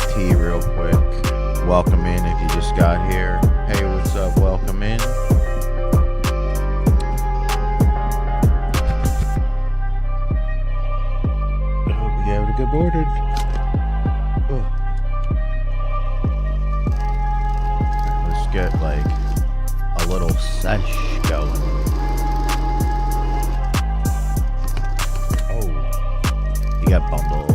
tea real quick. Welcome in if you just got here. Hey, what's up? Welcome in. I hope you have a good morning. Let's get like a little sesh going. Oh, you got bundled.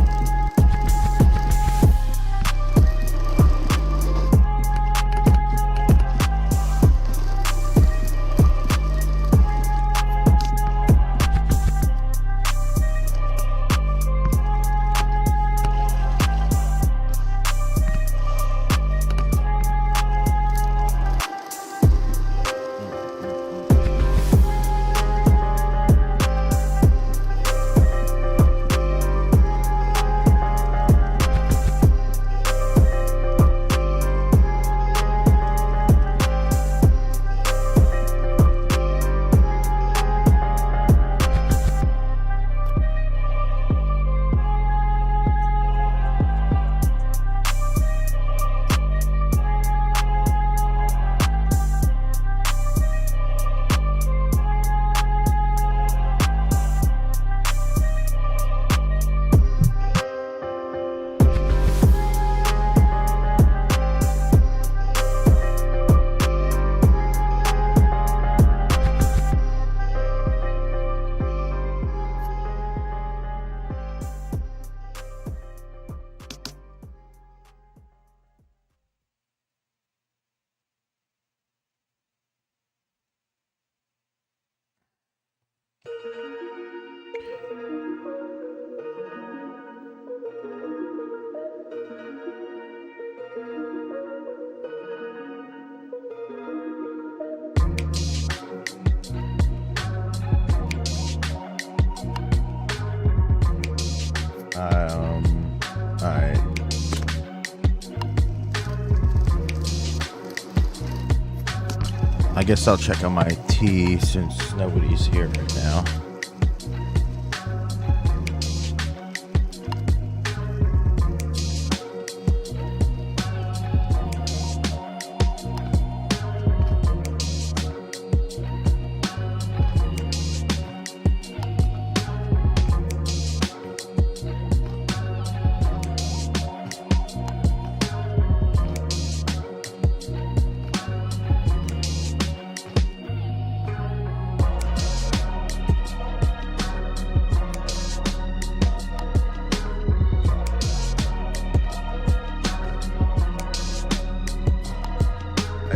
Alright. I guess I'll check on my tea since nobody's here right now.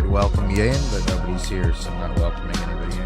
Welcome you in, but nobody's here, so I'm not welcoming anybody in.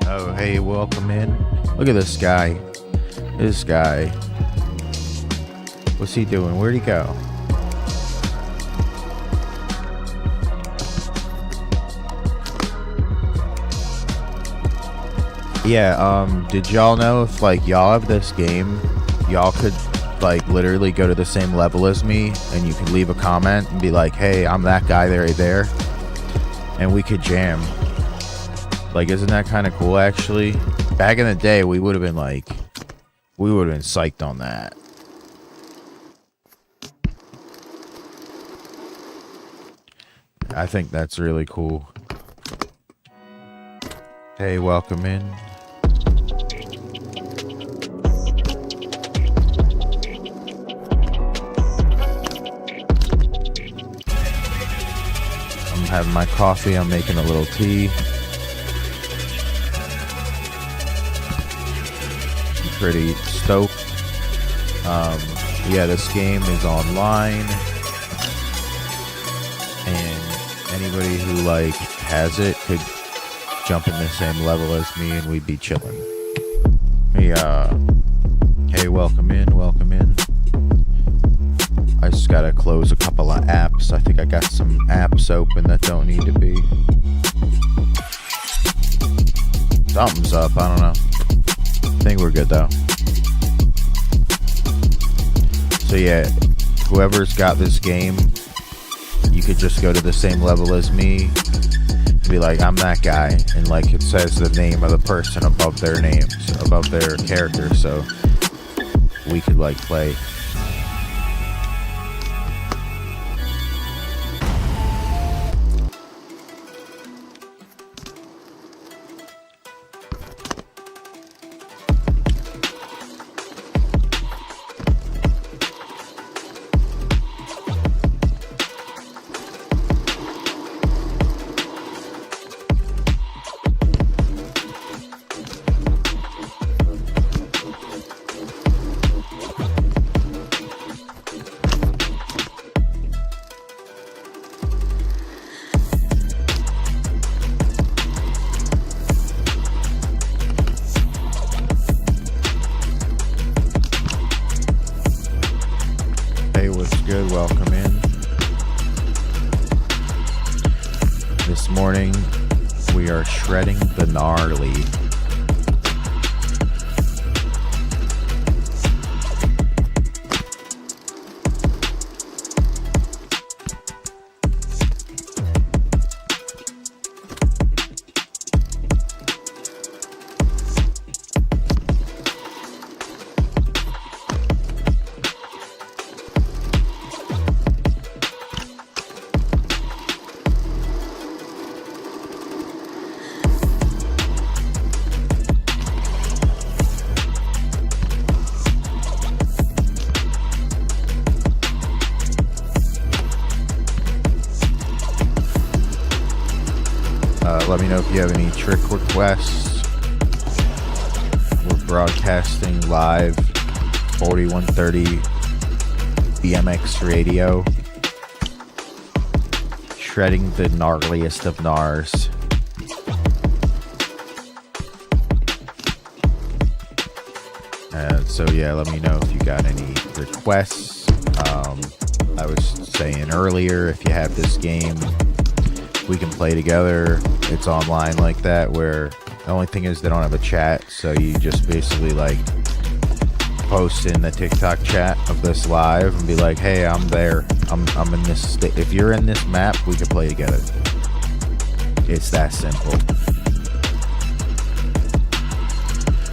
Oh, hey, welcome in. Look at this guy. This guy. What's he doing? Where'd he go? Yeah, did y'all know if, like, y'all have this game, y'all could, like, literally go to the same level as me, and you could leave a comment and be like, hey, I'm that guy right there, and we could jam. Like, isn't that kind of cool, actually? Back in the day, we would have been, like, we would have been psyched on that. I think that's really cool. Hey, welcome in. I'm having my coffee. I'm making a little tea. I'm pretty stoked. Yeah, this game is online, and anybody who like has it could jump in the same level as me, and we'd be chilling. Hey, welcome in, welcome in. I just gotta close a couple of apps. I think I got some apps open that don't need to be. Something's up, I don't know. I think we're good though. So yeah, whoever's got this game, you could just go to the same level as me and be like, I'm that guy, and like it says the name of the person above their names, above their character, so we could like play. Good, welcome in. This morning we are shredding the gnarly. Let me know if you have any trick requests. We're broadcasting live 4130 BMX radio. Shredding the gnarliest of gnars. So yeah, let me know if you got any requests. I was saying earlier, if you have this game, we can play together. It's online like that, where the only thing is they don't have a chat, so you just basically like post in the TikTok chat of this live and be like, hey, I'm there, I'm in this state. If you're in this map, we can play together. It's that simple.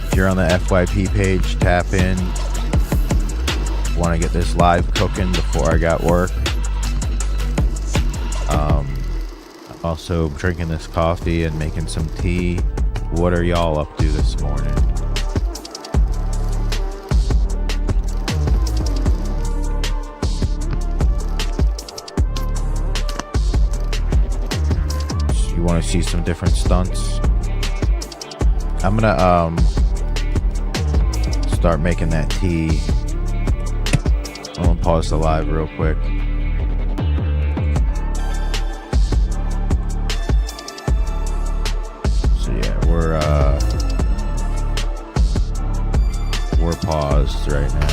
If you're on the FYP page, tap in. Want to get this live cooking before I got work. Also drinking this coffee and making some tea. What are y'all up to this morning? You want to see some different stunts? I'm gonna start making that tea. I'm gonna pause the live real quick. We're paused right now.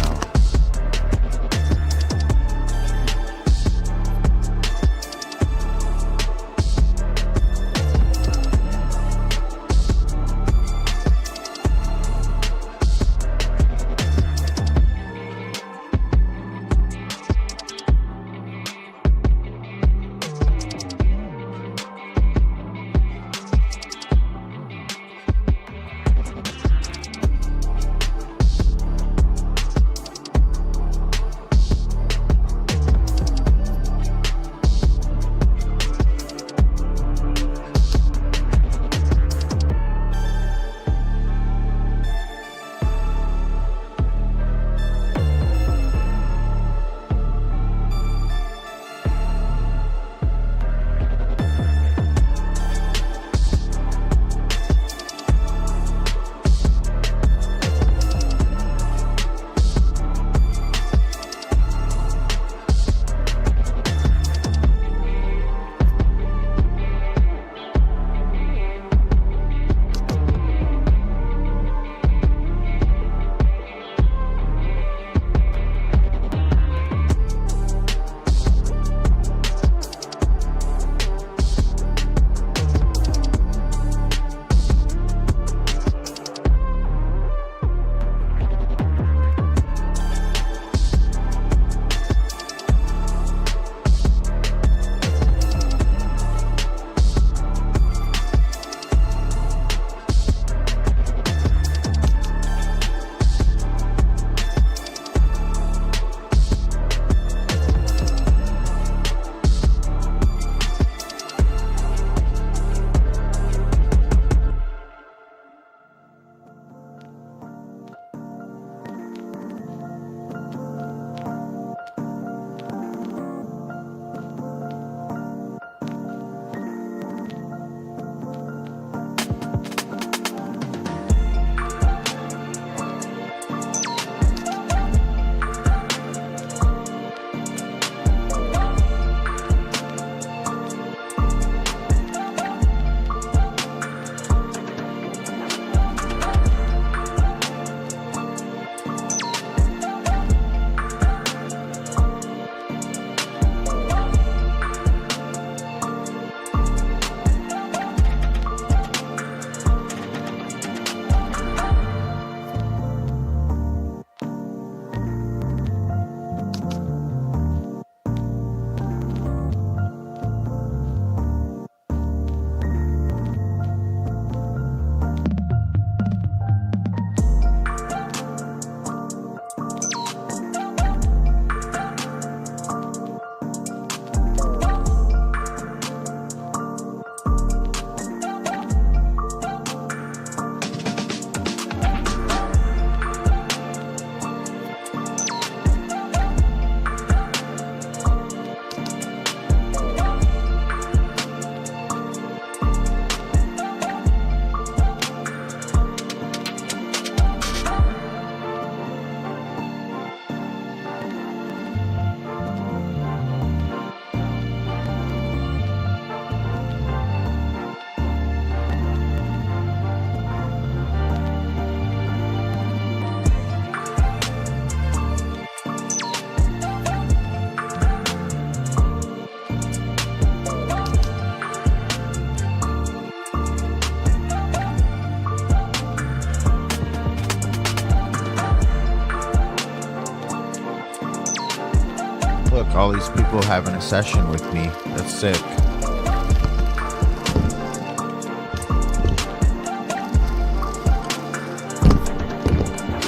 Look, all these people having a session with me. That's sick.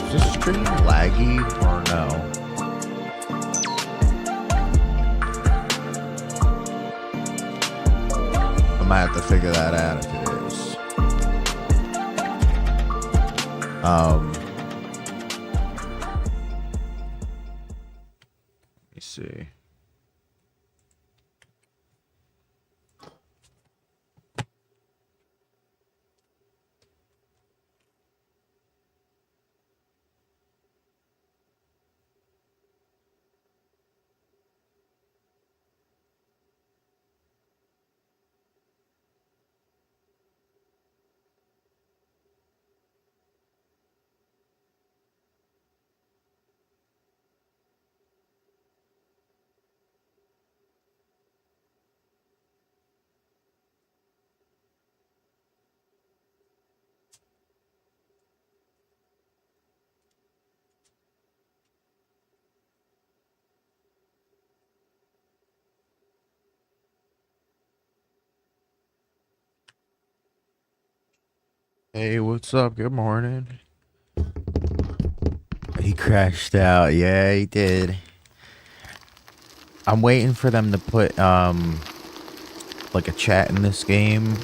Is this stream laggy or no? I might have to figure that out if it is. Let me see. Hey, what's up? Good morning. He crashed out. Yeah, he did. I'm waiting for them to put like a chat in this game,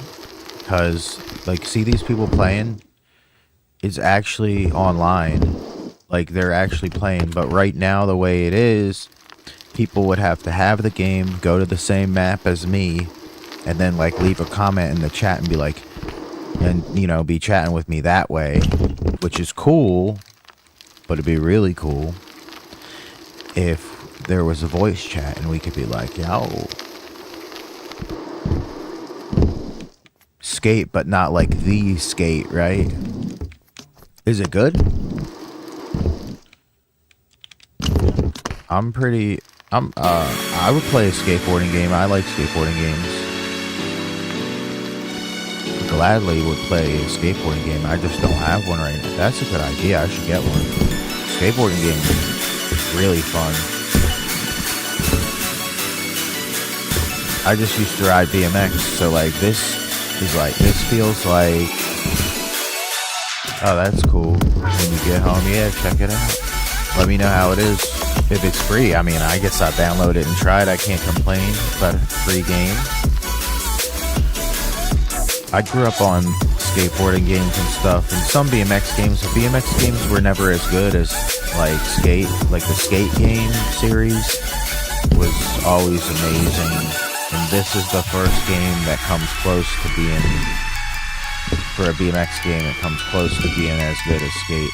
because like, see these people playing? It's actually online. Like, they're actually playing, but right now the way it is, people would have to have the game, go to the same map as me, and then like leave a comment in the chat and be like, and you know, be chatting with me that way, which is cool, but it'd be really cool if there was a voice chat and we could be like, yo, skate, but not like the skate, right? Is it good? I would play a skateboarding game. I like skateboarding games. Gladly would play a skateboarding game. I just don't have one right now. That's a good idea. I should get one. Skateboarding game is really fun. I just used to ride BMX, so like this feels like, oh, that's cool. When you get home, yeah, check it out. Let me know how it is. If it's free, I mean, I guess I'll download it and try it. I can't complain about a free game. I grew up on skateboarding games and stuff, and some BMX games. The BMX games were never as good as like Skate. Like the Skate game series was always amazing, and this is the first game that comes close to being, for a BMX game, it comes close to being as good as Skate.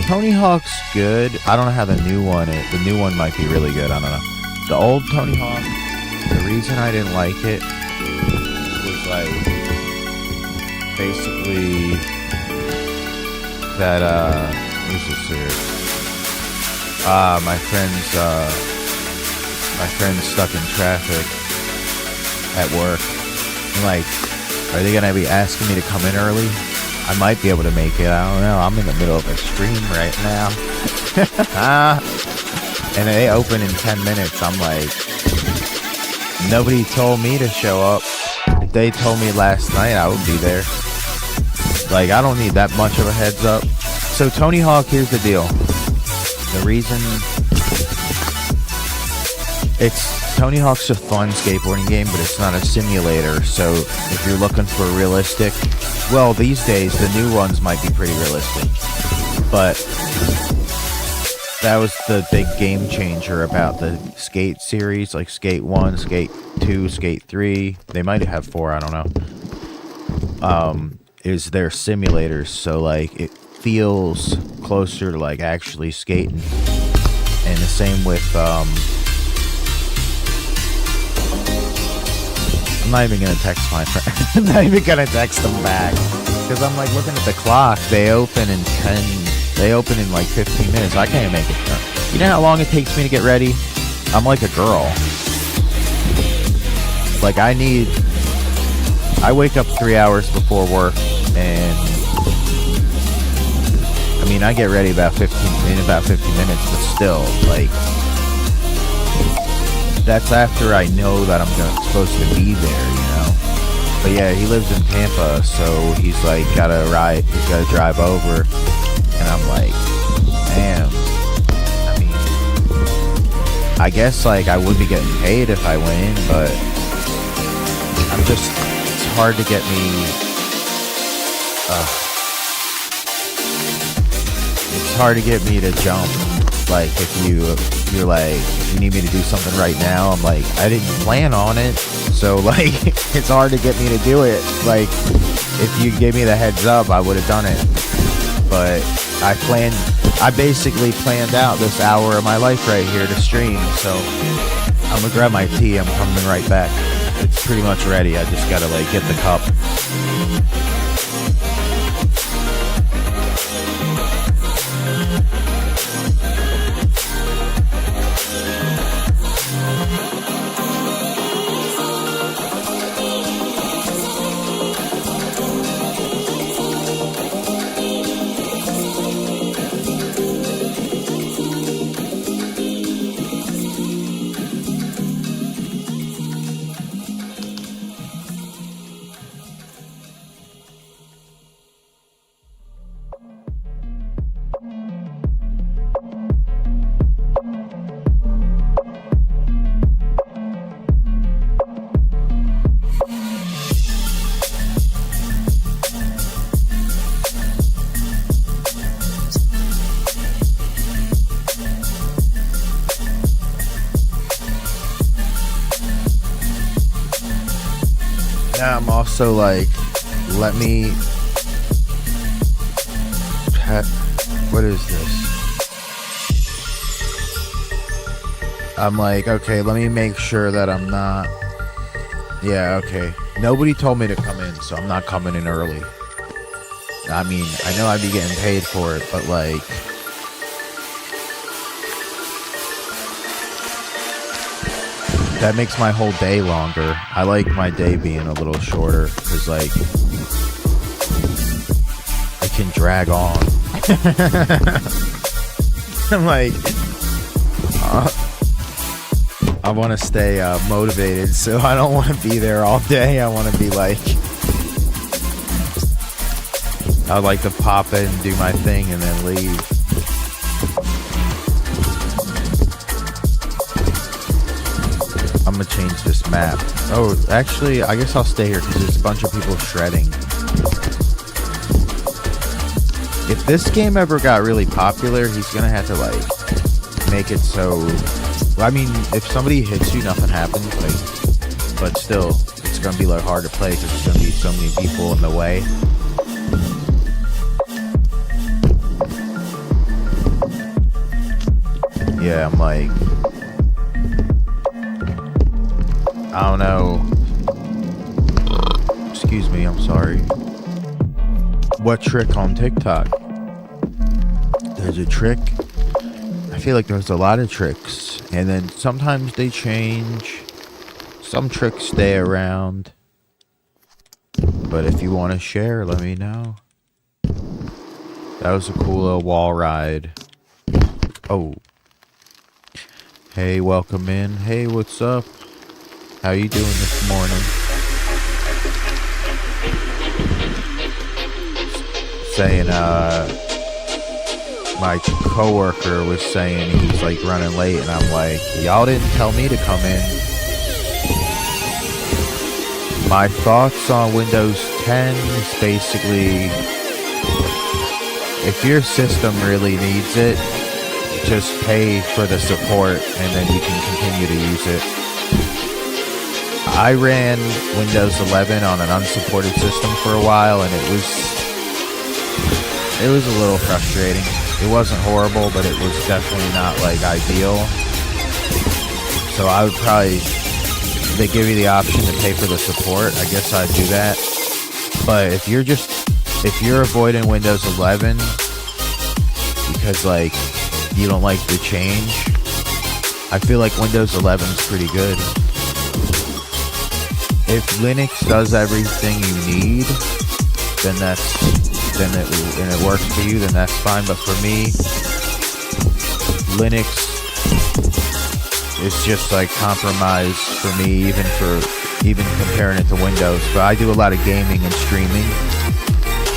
Tony Hawk's good. I don't know how the new one is. The new one might be really good. I don't know. The old Tony Hawk, the reason I didn't like it was like basically that who's this here? My friend's stuck in traffic at work. I'm like, are they gonna be asking me to come in early? I might be able to make it. I don't know. I'm in the middle of a stream right now. And they open in 10 minutes. I'm like, nobody told me to show up. If they told me last night, I would be there. Like, I don't need that much of a heads up. So Tony Hawk, here's the deal. The reason Tony Hawk's a fun skateboarding game, but it's not a simulator. So if you're looking for realistic, well, these days the new ones might be pretty realistic, but that was the big game changer about the Skate series, like Skate 1, Skate 2, Skate 3. They might have 4, I don't know. Is their simulators, so like it feels closer to like actually skating. And the same with I'm not even gonna text my friend. I'm not even gonna text them back, because I'm like looking at the clock. They open in like 15 minutes. I can't make it done. You know how long it takes me to get ready? I'm like a girl. Like I wake up 3 hours before work, and I mean I get ready in about 15 minutes, but still, like that's after I know that I'm supposed to be there, you know. But yeah, he lives in Tampa, so he's like gotta drive over, and I'm like, damn. I mean, I guess like I would be getting paid if I win, but it's hard to get me. It's hard to get me to jump. Like if you're like, you need me to do something right now, I'm like, I didn't plan on it, so like it's hard to get me to do it. Like if you gave me the heads up, I would have done it, but I basically planned out this hour of my life right here to stream. So I'm gonna grab my tea, I'm coming right back. It's pretty much ready, I just gotta like get the cup. I'm also like, what is this? I'm like, okay, let me make sure that I'm not, yeah, okay. Nobody told me to come in, so I'm not coming in early. I mean, I know I'd be getting paid for it, but like, that makes my whole day longer. I like my day being a little shorter, because like, I can drag on. I'm like, I want to stay motivated, so I don't want to be there all day. I want to be like, I'd like to pop in and do my thing and then leave. I'm gonna change this map. Oh, actually, I guess I'll stay here because there's a bunch of people shredding. If this game ever got really popular, he's gonna have to like make it so. I mean, if somebody hits you, nothing happens. Like, but still, it's gonna be like hard to play because there's gonna be so many people in the way. Yeah, I'm like, I don't know. Excuse me, I'm sorry. What trick on TikTok? There's a trick. I feel like there's a lot of tricks, and then sometimes they change. Some tricks stay around. But if you want to share, let me know. That was a cool little wall ride. Oh. Hey, welcome in. Hey, what's up? How you doing this morning? Saying, my coworker was saying he's like running late, and I'm like, y'all didn't tell me to come in. My thoughts on Windows 10 is basically, if your system really needs it, just pay for the support and then you can continue to use it. I ran Windows 11 on an unsupported system for a while, and it was a little frustrating. It wasn't horrible, but it was definitely not like ideal. So I would probably, if they give you the option to pay for the support, I guess I'd do that. But if you're avoiding Windows 11 because like you don't like the change, I feel like Windows 11 is pretty good. If Linux does everything you need, then it works for you, then that's fine. But for me, Linux it's just like compromise for me, even comparing it to Windows. But I do a lot of gaming and streaming,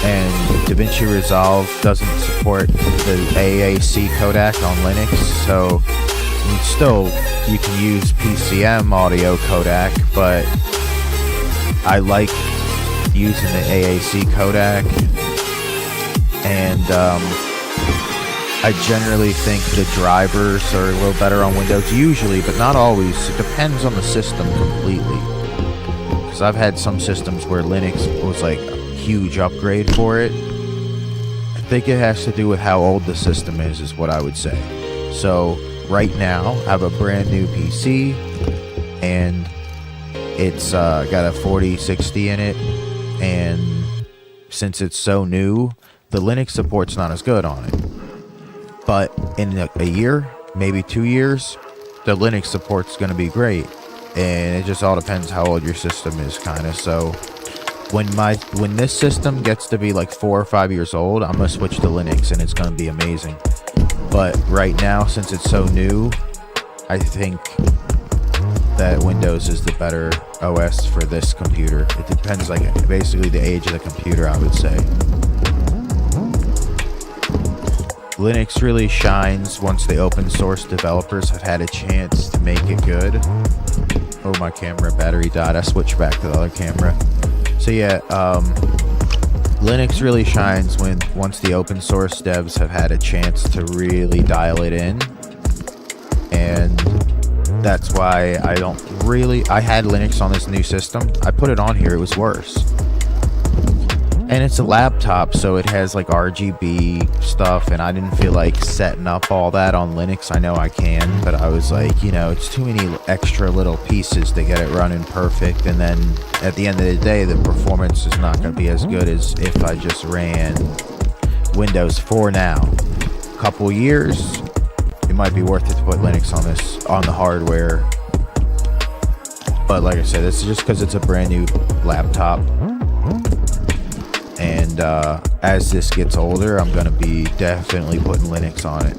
and DaVinci Resolve doesn't support the AAC codec on Linux, so you can use PCM audio codec, but I like using the AAC codec, and I generally think the drivers are a little better on Windows, usually, but not always. It depends on the system completely, because I've had some systems where Linux was like a huge upgrade for it. I think it has to do with how old the system is what I would say. So right now, I have a brand new PC, and it's got a 4060 in it, and since it's so new, the Linux support's not as good on it. But in a year, maybe 2 years, the Linux support's going to be great, and it just all depends how old your system is, kind of. So when this system gets to be like 4 or 5 years old, I'm gonna switch to Linux, and it's gonna be amazing. But right now, since it's so new, I think that Windows is the better OS for this computer. It depends, like, basically the age of the computer, I would say. Linux really shines once the open source developers have had a chance to make it good. Oh, my camera battery died. I switched back to the other camera. So yeah, Linux really shines once the open source devs have had a chance to really dial it in. And that's why I had Linux on this new system. I put it on here, it was worse. And it's a laptop, so it has like RGB stuff, and I didn't feel like setting up all that on Linux. I know I can, but I was like, it's too many extra little pieces to get it running perfect, and then at the end of the day, the performance is not going to be as good as if I just ran Windows for now. A couple years, it might be worth it to put Linux on the hardware. But like I said, this is just because it's a brand new laptop. And as this gets older, I'm going to be definitely putting Linux on it.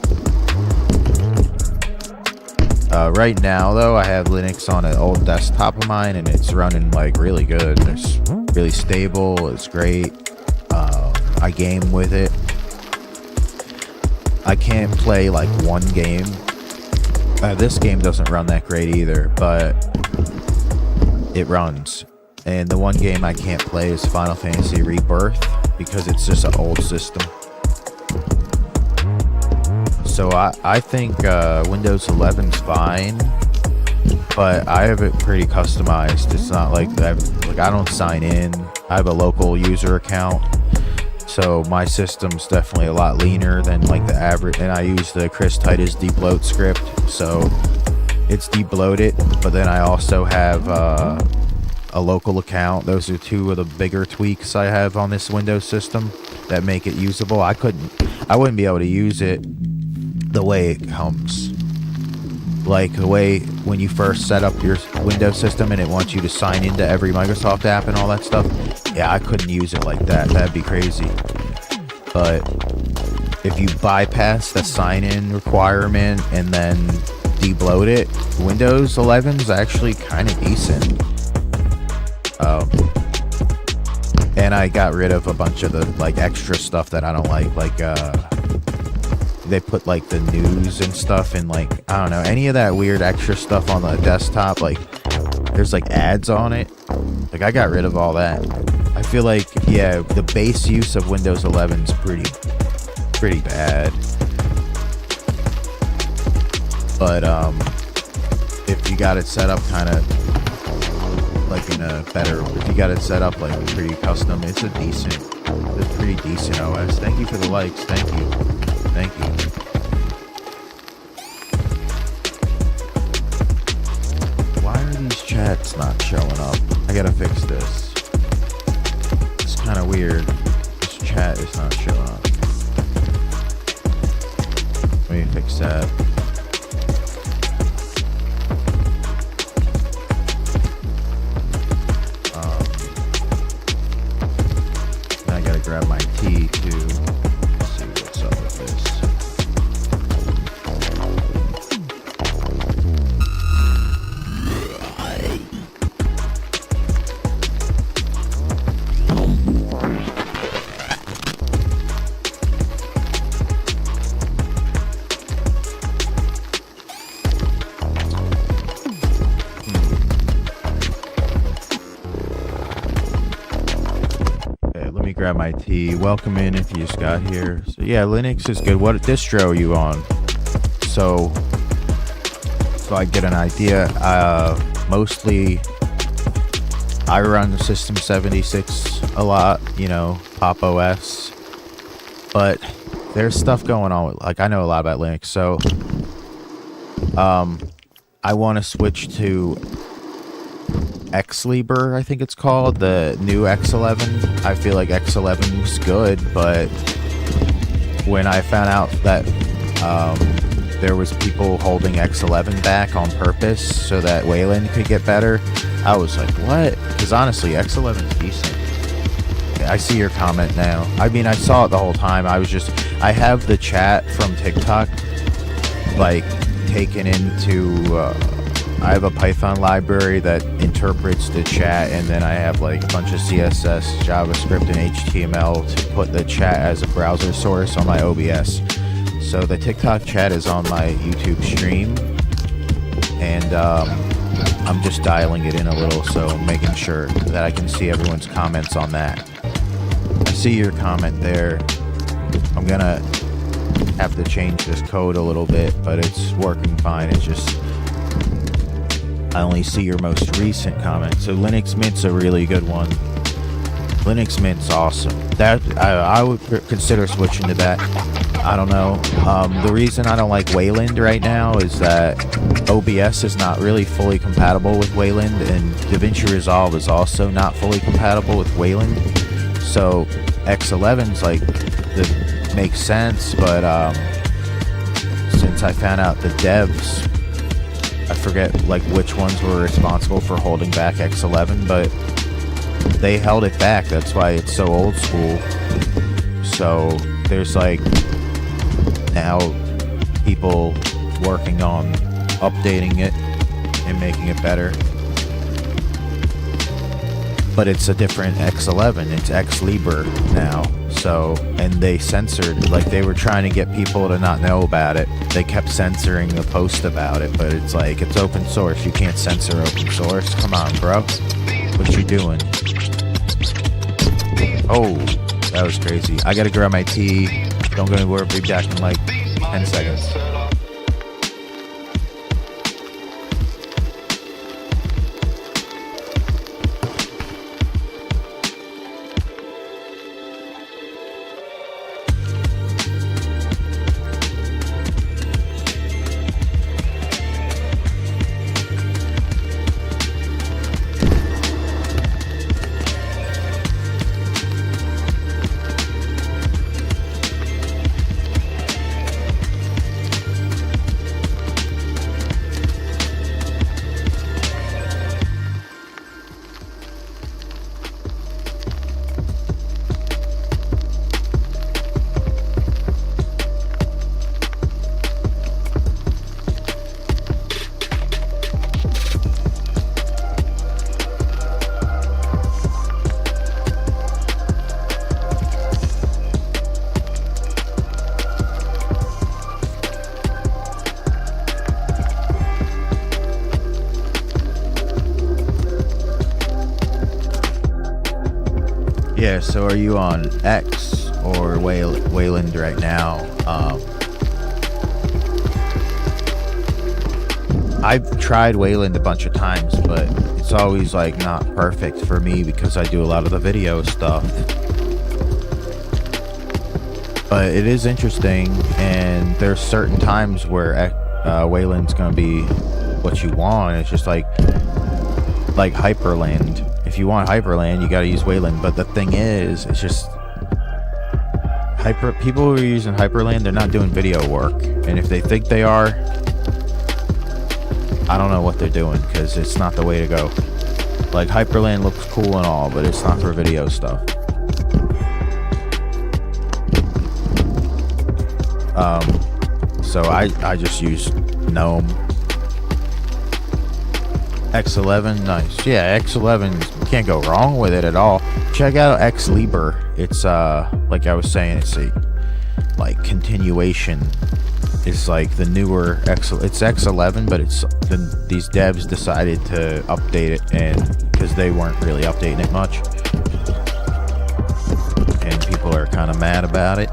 Right now, though, I have Linux on an old desktop of mine, and it's running like really good. It's really stable. It's great. I game with it. I can't play like one game. This game doesn't run that great either, but it runs. And the one game I can't play is Final Fantasy Rebirth, because it's just an old system. So I think Windows 11's fine, but I have it pretty customized. It's not like I don't sign in. I have a local user account, so my system's definitely a lot leaner than like the average. And I use the Chris Titus debloat script, so it's debloated. But then I also have a local account. Those are two of the bigger tweaks I have on this Windows system that make it usable. I wouldn't be able to use it the way it comes. Like the way when you first set up your Windows system and it wants you to sign into every Microsoft app and all that stuff. Yeah, I couldn't use it like that. That'd be crazy. But if you bypass the sign-in requirement and then debloat it, Windows 11 is actually kind of decent. And I got rid of a bunch of the like extra stuff that I don't like they put like the news and stuff, and like I don't know, any of that weird extra stuff on the desktop. Like there's like ads on it. Like I got rid of all that. I feel like, yeah, the base use of Windows 11 is pretty bad. But if you got it set up kind of like in a better, if you got it set up like pretty custom, it's a pretty decent OS. Thank you for the likes. Thank you. Why are these chats not showing up? I gotta fix this. It's kind of weird. This chat is not showing up. Let me fix that. Grab my tea too. Let's see what's up with this. grab my tea. Welcome in if you just got here. So yeah, Linux is good. What distro are you on? So I get an idea. Mostly I run the System 76 a lot, you know, Pop OS. But there's stuff going on with, like, I know a lot about Linux, so I want to switch to Xlibur, I think it's called, the new X11. I feel like X11 was good, but when I found out that there was people holding X11 back on purpose so that Wayland could get better, I was like, what? Because honestly, X11's decent. I see your comment now. I mean, I saw it the whole time. I have the chat from TikTok, like, taken into, I have a Python library that interprets the chat, and then I have, like, a bunch of CSS, JavaScript, and HTML to put the chat as a browser source on my OBS. So the TikTok chat is on my YouTube stream, and I'm just dialing it in a little, so making sure that I can see everyone's comments on that. I see your comment there. I'm gonna have to change this code a little bit, but it's working fine. It's just I only see your most recent comment. So Linux Mint's a really good one. Linux Mint's awesome. That I would consider switching to that. I don't know. The reason I don't like Wayland right now is that OBS is not really fully compatible with Wayland, and DaVinci Resolve is also not fully compatible with Wayland. So X11's like, that makes sense, but since I found out the devs, I forget like which ones were responsible for holding back X11, but they held it back. That's why it's so old school. So there's like now people working on updating it and making it better. But it's a different X11. It's Xlibur now. So, and they censored, like they were trying to get people to not know about it. They kept censoring the post about it, but it's like, it's open source. You can't censor open source. Come on, bro. What you doing? Oh, that was crazy. I gotta grab my tea. Don't go anywhere. Be back in like 10 seconds. Yeah, so are you on X or Wayland right now? I've tried Wayland a bunch of times, but it's always like not perfect for me because I do a lot of the video stuff. But it is interesting, and there's certain times where Wayland's gonna be what you want. It's just like Hyperland. If you want Hyperland, you gotta use Wayland. But the thing is, it's just people who are using Hyperland, they're not doing video work. And if they think they are, I don't know what they're doing, because it's not the way to go. Like, Hyperland looks cool and all, but it's not for video stuff. So I just use GNOME. X11, nice. Yeah, X11, you can't go wrong with it at all. Check out Xlibur. It's like I was saying, it's a like continuation. It's like the newer it's X11, but it's these devs decided to update it, and because they weren't really updating it much, kind of mad about it.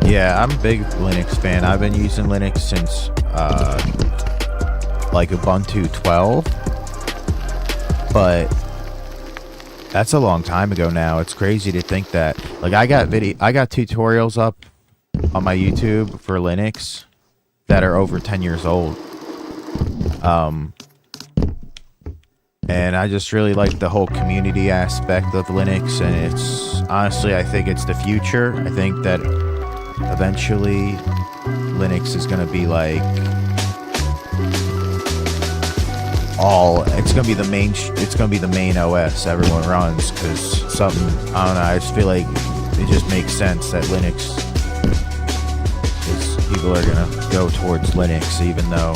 Yeah, I'm a big Linux fan. I've been using Linux since like Ubuntu 12, but that's a long time ago now. It's crazy to think that. Like, I got tutorials up on my YouTube for Linux that are over 10 years old. And I just really like the whole community aspect of Linux, and it's honestly, I think it's the future. I think that eventually Linux is going to be like it's going to be the main OS everyone runs, because I don't know, I just feel like it just makes sense that Linux people are going to go towards Linux, even though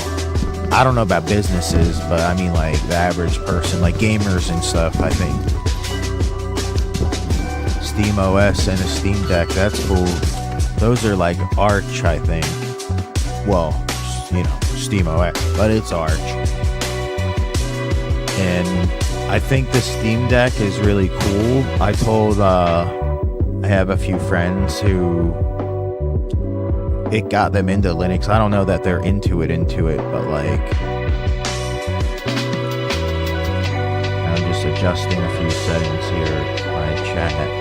I don't know about businesses, but I mean like the average person, like gamers and stuff. I think Steam OS and a Steam Deck, that's cool. Those are like Arch, I think. Well, you know, Steam OS, but it's Arch. And I think the Steam Deck is really cool. I have a few friends who it got them into Linux. I don't know that they're into it, but like, I'm just adjusting a few settings here in my chat.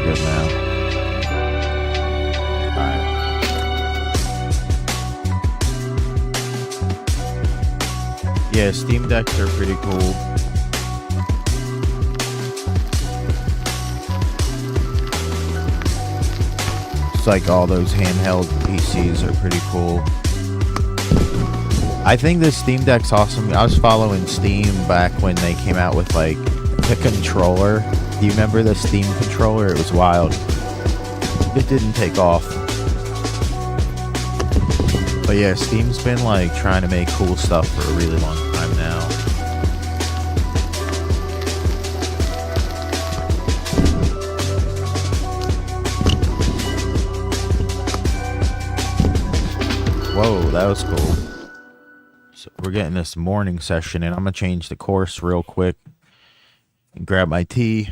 Good now. Alright. Yeah, Steam Decks are pretty cool. It's like all those handheld PCs are pretty cool. I think the Steam Deck's awesome. I was following Steam back when they came out with like the controller. Do you remember the Steam controller? It was wild. It didn't take off. But yeah, Steam's been like trying to make cool stuff for a really long time now. Whoa, that was cool. So we're getting this morning session, and I'm gonna change the course real quick and grab my tea.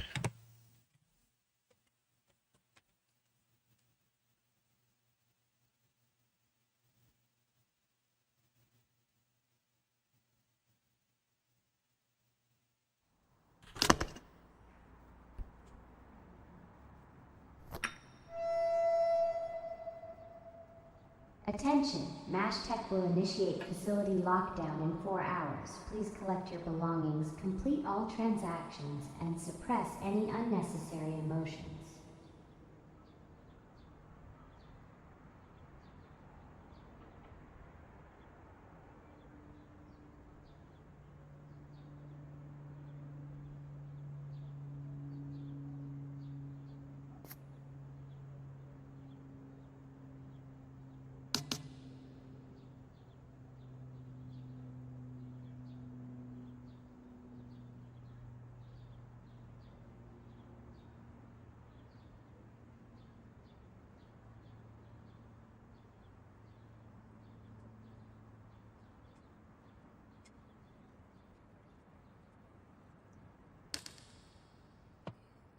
Attention, MashTech will initiate facility lockdown in 4 hours. Please collect your belongings, complete all transactions, and suppress any unnecessary emotions.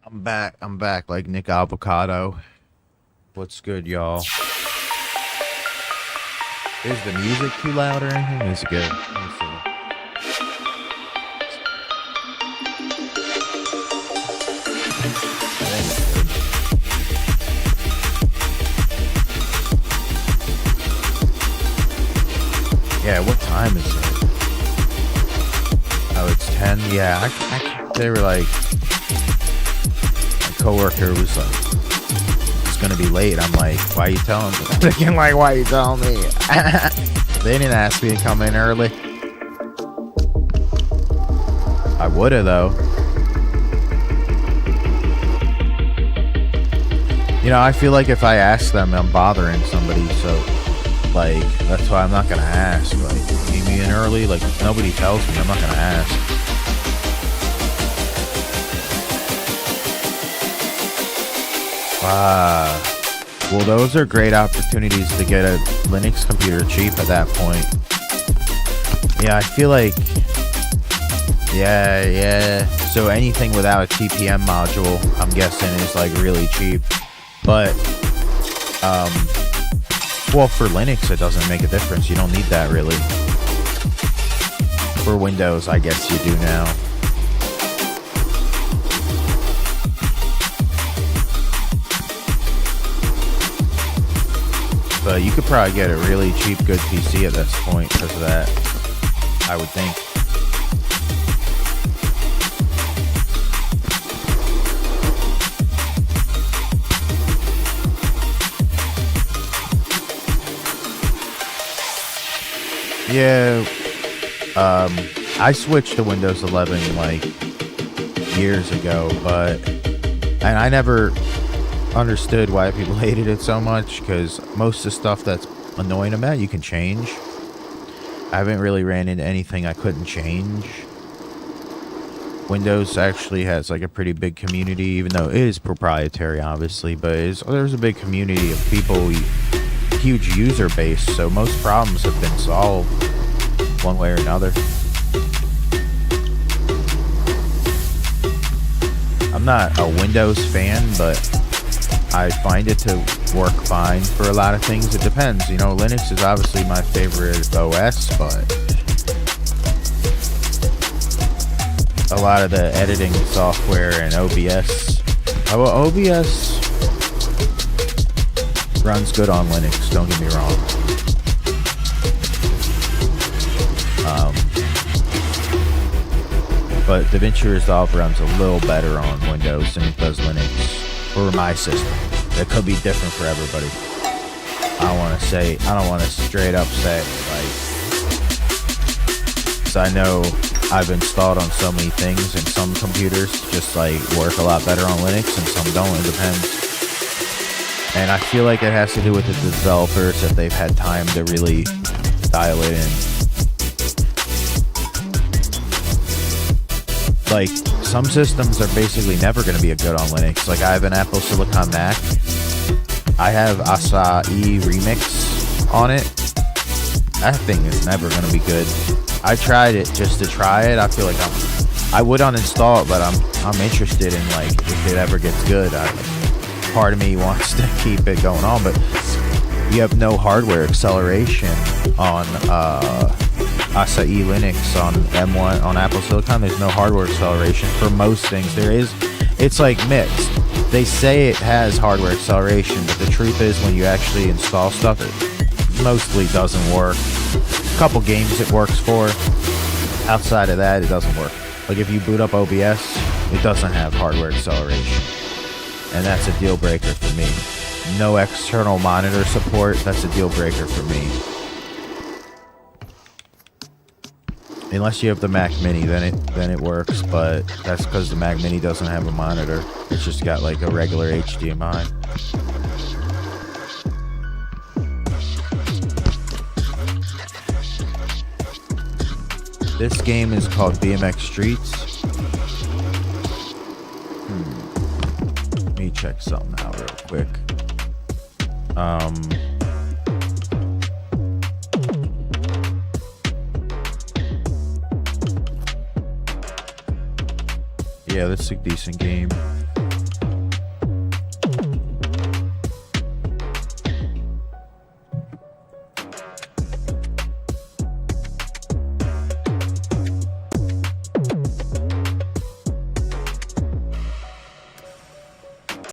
I'm back like Nick Avocado. What's good, y'all? Is the music too loud or anything? It's good. Let me see. Yeah, what time is it? Oh, it's 10? Yeah, they were like, my coworker was like, it's gonna be late. I'm like, why are you telling me? I'm thinking like, why are you telling me? They didn't ask me to come in early. I would've though. You know, I feel like if I ask them, I'm bothering somebody, so Like, that's why I'm not gonna ask. Like, need me in early? Like, if nobody tells me, I'm not gonna ask. Well, those are great opportunities to get a Linux computer cheap at that point. Yeah, I feel like... Yeah. So anything without a TPM module, I'm guessing, is like really cheap. But, well, for Linux, it doesn't make a difference. You don't need that, really. For Windows, I guess you do now. But you could probably get a really cheap, good PC at this point because of that, I would think. Yeah, I switched to Windows 11 like years ago, and I never understood why people hated it so much, because most of the stuff that's annoying about it, you can change. I haven't really ran into anything I couldn't change. Windows actually has like a pretty big community, even though it is proprietary, obviously, but there's a big community of people, huge user base, so most problems have been solved one way or another. I'm not a Windows fan, but I find it to work fine for a lot of things. It depends. You know, Linux is obviously my favorite OS, but a lot of the editing software and OBS... OBS runs good on Linux, don't get me wrong. But DaVinci Resolve runs a little better on Windows than it does Linux for my system. It could be different for everybody. I don't want to straight up say, like, because I know I've installed on so many things, and some computers just like work a lot better on Linux and some don't. It depends. And I feel like it has to do with the developers, that they've had time to really dial it in. Like, some systems are basically never going to be good on Linux. Like, I have an Apple Silicon Mac. I have Acai Remix on it. That thing is never going to be good. I tried it just to try it. I feel like I would uninstall it, but I'm interested in, like, if it ever gets good. Part of me wants to keep it going on, but you have no hardware acceleration on Acai Linux on M1 on Apple Silicon. There's no hardware acceleration for most things. There is. It's like mixed. They say it has hardware acceleration, but the truth is when you actually install stuff, it mostly doesn't work. A couple games it works for. Outside of that, it doesn't work. Like if you boot up OBS, it doesn't have hardware acceleration. And that's a deal breaker for me. No external monitor support, that's a deal breaker for me. Unless you have the Mac Mini, then it works, but that's because the Mac Mini doesn't have a monitor. It's just got like a regular HDMI. This game is called BMX Streets. Let me check something out real quick. Yeah, this is a decent game.